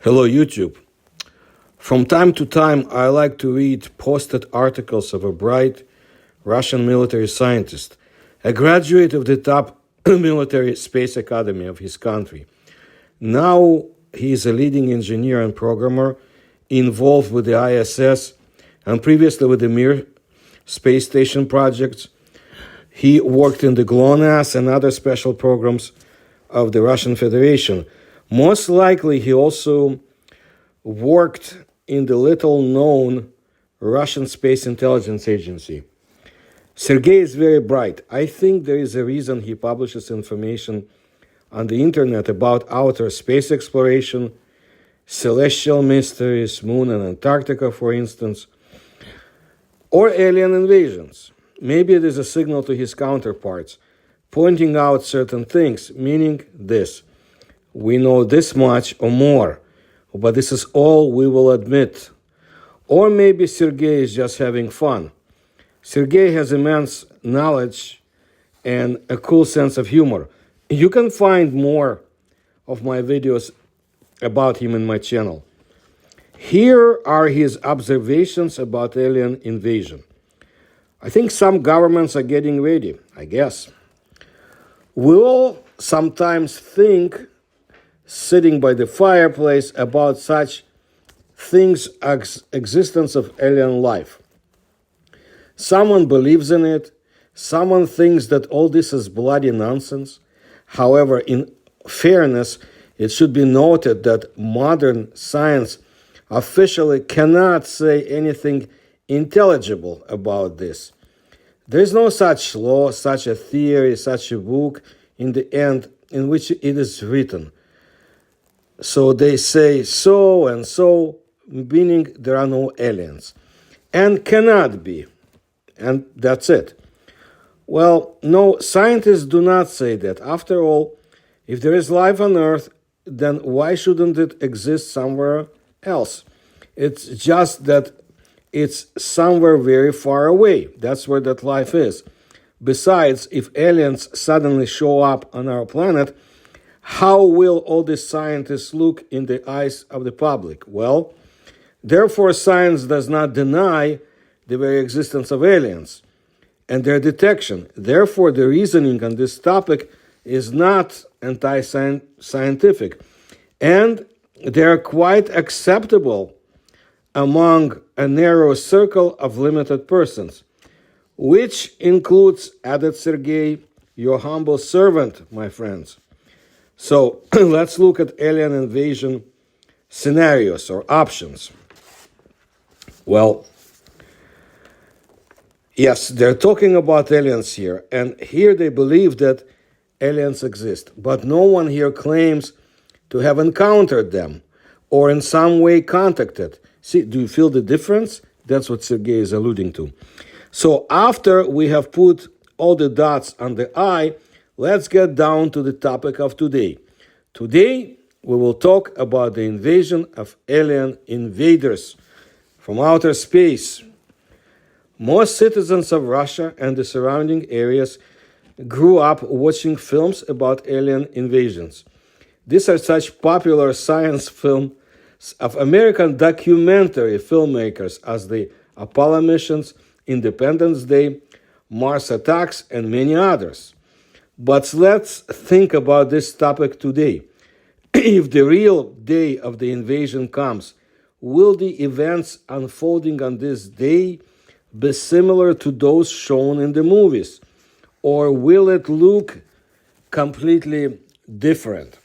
Hello, YouTube. From time to time, I like to read posted articles of a bright Russian military scientist, a graduate of the top military space academy of his country. Now he is a leading engineer and programmer involved with the ISS and previously with the Mir space station projects. He worked in the GLONASS and other special programs of the Russian Federation. Most likely, he also worked in the little-known Russian Space Intelligence Agency. Sergey is very bright. I think there is a reason he publishes information on the internet about outer space exploration, celestial mysteries, Moon and Antarctica, for instance, or alien invasions. Maybe it is a signal to his counterparts, pointing out certain things, meaning this: we know this much or more, but this is all we will admit. Or maybe Sergey is just having fun. Sergey has immense knowledge and a cool sense of humor. You can find more of my videos about him in my channel. Here are his observations about alien invasion. I think some governments are getting ready, I guess. We all sometimes think, sitting by the fireplace, about such things as existence of alien life. Someone believes in it. Someone thinks that all this is bloody nonsense. However, in fairness, it should be noted that modern science officially cannot say anything intelligible about this. There is no such law, such a theory, such a book in the end in which it is written. So they say so and so, meaning there are no aliens. And cannot be. And that's it. Well, no, scientists do not say that. After all, if there is life on Earth, then why shouldn't it exist somewhere else? It's just that it's somewhere very far away. That's where that life is. Besides, if aliens suddenly show up on our planet, how will all these scientists look in the eyes of the public? Well, therefore, science does not deny the very existence of aliens and their detection. Therefore, the reasoning on this topic is not anti-scientific, and they are quite acceptable among a narrow circle of limited persons, which includes, added Sergey, your humble servant, my friends. So let's look at alien invasion scenarios or options. Well, yes, they're talking about aliens here, and here they believe that aliens exist, but no one here claims to have encountered them or in some way contacted. See, do you feel the difference? That's what Sergey is alluding to. So after we have put all the dots on the I, let's get down to the topic of today. Today, we will talk about the invasion of alien invaders from outer space. Most citizens of Russia and the surrounding areas grew up watching films about alien invasions. These are such popular science films of American documentary filmmakers as the Apollo missions, Independence Day, Mars Attacks, and many others. But let's think about this topic today. If the real day of the invasion comes, will the events unfolding on this day be similar to those shown in the movies? Or will it look completely different?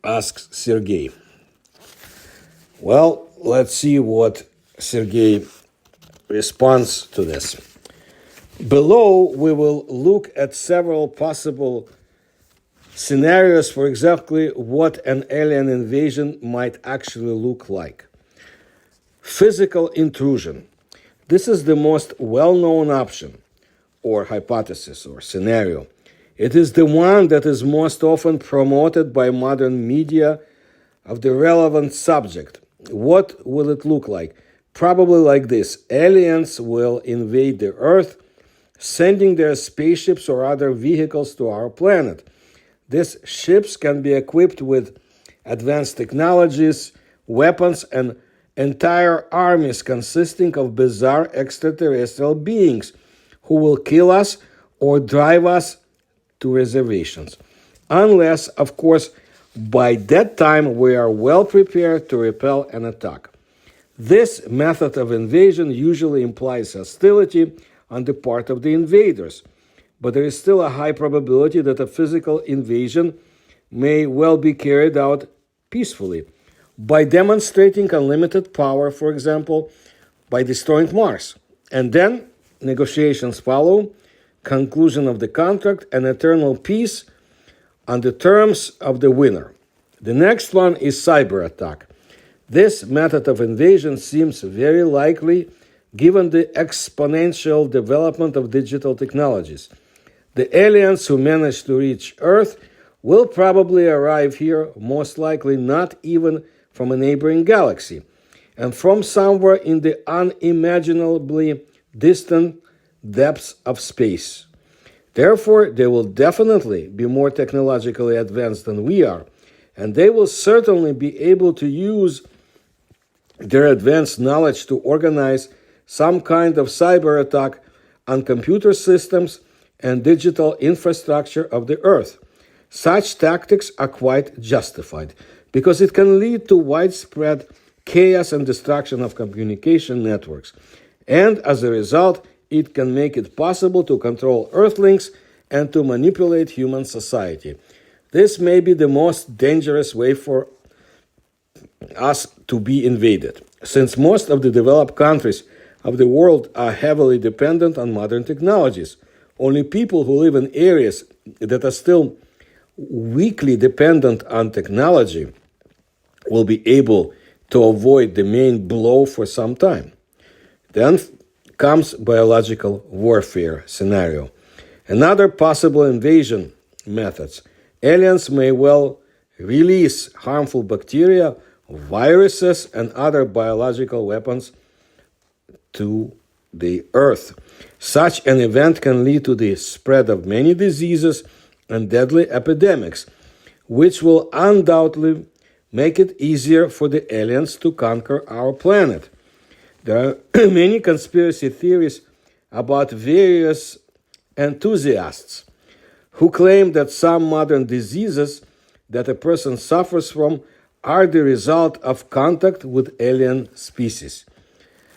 Asks Sergey. Well, let's see what Sergey responds to this. Below, we will look at several possible scenarios for exactly what an alien invasion might actually look like. Physical intrusion. This is the most well-known option, or hypothesis, or scenario. It is the one that is most often promoted by modern media of the relevant subject. What will it look like? Probably like this. Aliens will invade the Earth, sending their spaceships or other vehicles to our planet. These ships can be equipped with advanced technologies, weapons, and entire armies consisting of bizarre extraterrestrial beings who will kill us or drive us to reservations. Unless, of course, by that time we are well prepared to repel an attack. This method of invasion usually implies hostility on the part of the invaders, but there is still a high probability that a physical invasion may well be carried out peacefully by demonstrating unlimited power, for example, by destroying Mars. And then negotiations follow, conclusion of the contract, and eternal peace on the terms of the winner. The next one is cyber attack. This method of invasion seems very likely given the exponential development of digital technologies. The aliens who manage to reach Earth will probably arrive here, most likely not even from a neighboring galaxy, and from somewhere in the unimaginably distant depths of space. Therefore, they will definitely be more technologically advanced than we are, and they will certainly be able to use their advanced knowledge to organize some kind of cyber attack on computer systems and digital infrastructure of the Earth. Such tactics are quite justified because it can lead to widespread chaos and destruction of communication networks. And as a result, it can make it possible to control Earthlings and to manipulate human society. This may be the most dangerous way for us to be invaded, since most of the developed countries of the world are heavily dependent on modern technologies. Only people who live in areas that are still weakly dependent on technology will be able to avoid the main blow for some time. Then comes biological warfare scenario. Another possible invasion methods. Aliens may well release harmful bacteria, viruses, and other biological weapons to the Earth. Such an event can lead to the spread of many diseases and deadly epidemics, which will undoubtedly make it easier for the aliens to conquer our planet. There are many conspiracy theories about various enthusiasts who claim that some modern diseases that a person suffers from are the result of contact with alien species.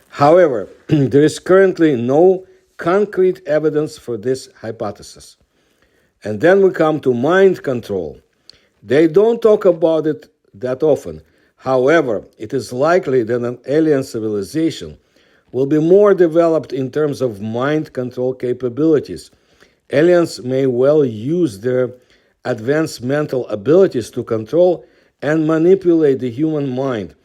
However, there is currently no concrete evidence for this hypothesis. And then we come to mind control. They don't talk about it that often. However, it is likely that an alien civilization will be more developed in terms of mind control capabilities. Aliens may well use their advanced mental abilities to control and manipulate the human mind.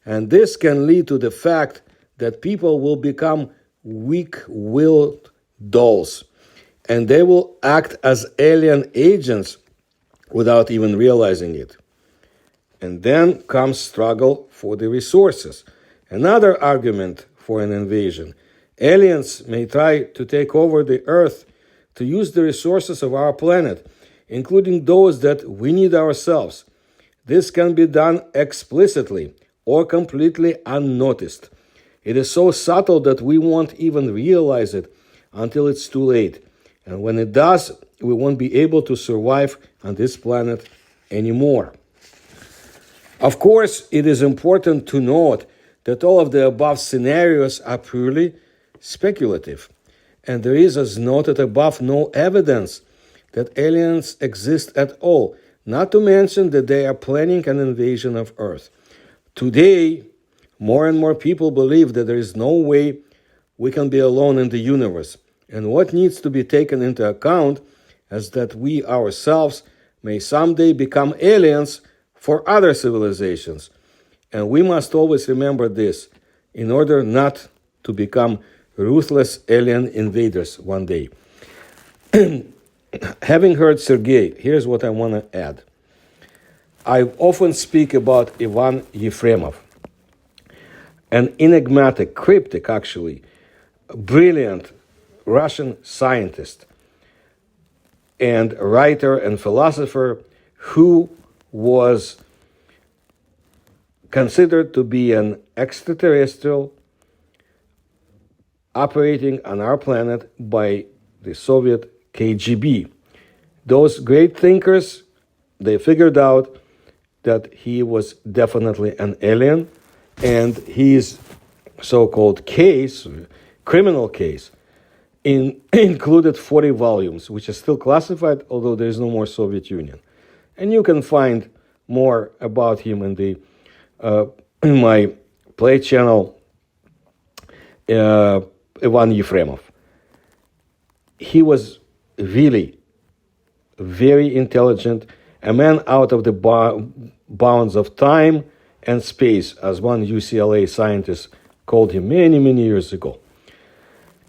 And this can lead to the fact that people will become weak-willed dolls, and they will act as alien agents without even realizing it. And then comes struggle for the resources. Another argument for an invasion. Aliens may try to take over the Earth to use the resources of our planet, including those that we need ourselves. This can be done explicitly or completely unnoticed. It is so subtle that we won't even realize it until it's too late. And when it does, we won't be able to survive on this planet anymore. Of course, it is important to note that all of the above scenarios are purely speculative. And there is, as noted above, no evidence that aliens exist at all, not to mention that they are planning an invasion of Earth. Today, more and more people believe that there is no way we can be alone in the universe. And what needs to be taken into account is that we ourselves may someday become aliens for other civilizations. And we must always remember this in order not to become ruthless alien invaders one day. Having heard Sergey, here's what I want to add. I often speak about Ivan Efremov, an enigmatic, cryptic actually, brilliant Russian scientist and writer and philosopher who was considered to be an extraterrestrial operating on our planet by the Soviet KGB. Those great thinkers, they figured out that he was definitely an alien, and his so-called case, criminal case, included 40 volumes, which is still classified, although there is no more Soviet Union. And you can find more about him in my Play channel, Ivan Efremov. He was really very intelligent, a man out of the bounds of time and space, as one UCLA scientist called him many, many years ago.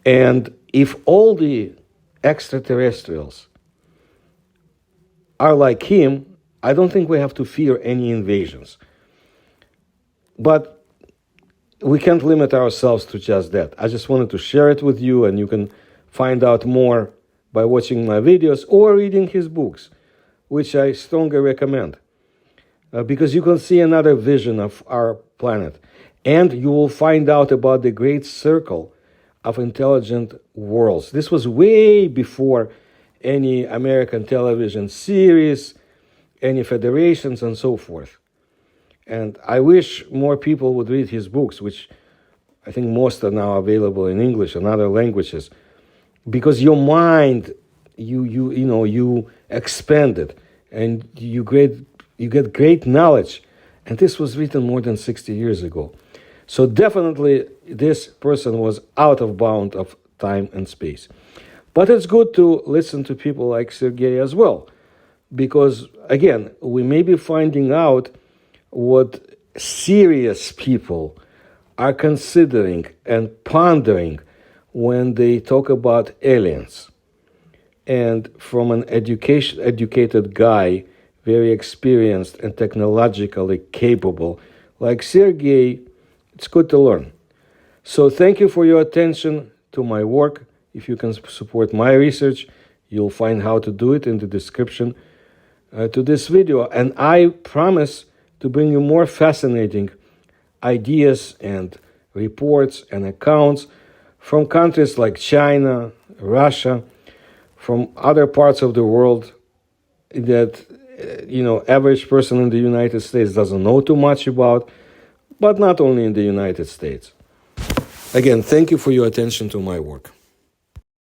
And if all the extraterrestrials are like him, I don't think we have to fear any invasions. But we can't limit ourselves to just that. I just wanted to share it with you, and you can find out more by watching my videos or reading his books, which I strongly recommend. Because you can see another vision of our planet. And you will find out about the great circle of intelligent worlds. This was way before any American television series, any federations, and so forth. And I wish more people would read his books, which I think most are now available in English and other languages, because your mind, you expand it, and you get great knowledge. And this was written more than 60 years ago. So definitely this person was out of bound of time and space. But it's good to listen to people like Sergey as well, because again, we may be finding out what serious people are considering and pondering when they talk about aliens. And from an educated guy, very experienced and technologically capable, like Sergey, it's good to learn. So thank you for your attention to my work. If you can support my research, you'll find how to do it in the description to this video. And I promise to bring you more fascinating ideas and reports and accounts from countries like China, Russia, from other parts of the world that, average person in the United States doesn't know too much about, but not only in the United States. Again, thank you for your attention to my work.